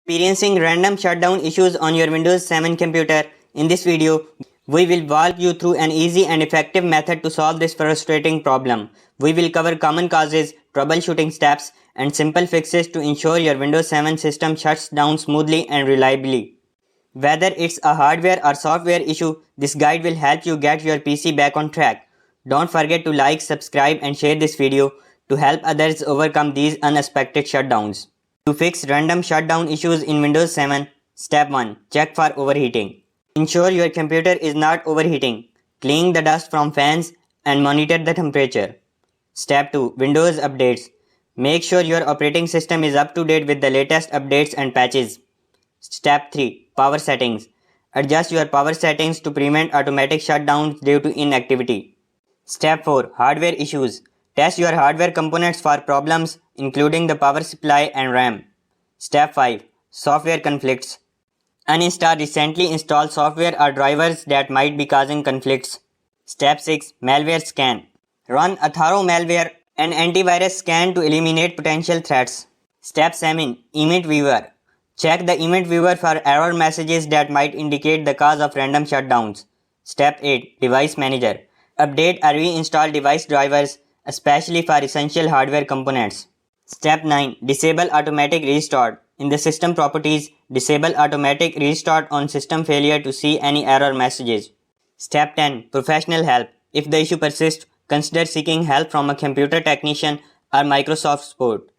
Experiencing random shutdown issues on your Windows 7 computer. In this video, we will walk you through an easy and effective method to solve this frustrating problem. We will cover common causes, troubleshooting steps, and simple fixes to ensure your Windows 7 system shuts down smoothly and reliably. Whether it's a hardware or software issue, this guide will help you get your PC back on track. Don't forget to like, subscribe, and share this video to help others overcome these unexpected shutdowns. To fix random shutdown issues in Windows 7, Step 1. Check for overheating. Ensure your computer is not overheating. Clean the dust from fans and monitor the temperature. Step 2. Windows updates. Make sure your operating system is up to date with the latest updates and patches. Step 3. Power settings. Adjust your power settings to prevent automatic shutdowns due to inactivity. Step 4. Hardware issues. Test your hardware components for problems, including the power supply and RAM. Step 5. Software conflicts. Uninstall recently installed software or drivers that might be causing conflicts. Step 6. Malware scan. Run a thorough malware and antivirus scan to eliminate potential threats. Step 7. Event viewer. Check the event viewer for error messages that might indicate the cause of random shutdowns. Step 8. Device manager. Update or reinstall device drivers, especially for essential hardware components. Step 9. Disable automatic restart. In the system properties, disable automatic restart on system failure to see any error messages. Step 10. Professional help. If the issue persists, consider seeking help from a computer technician or Microsoft support.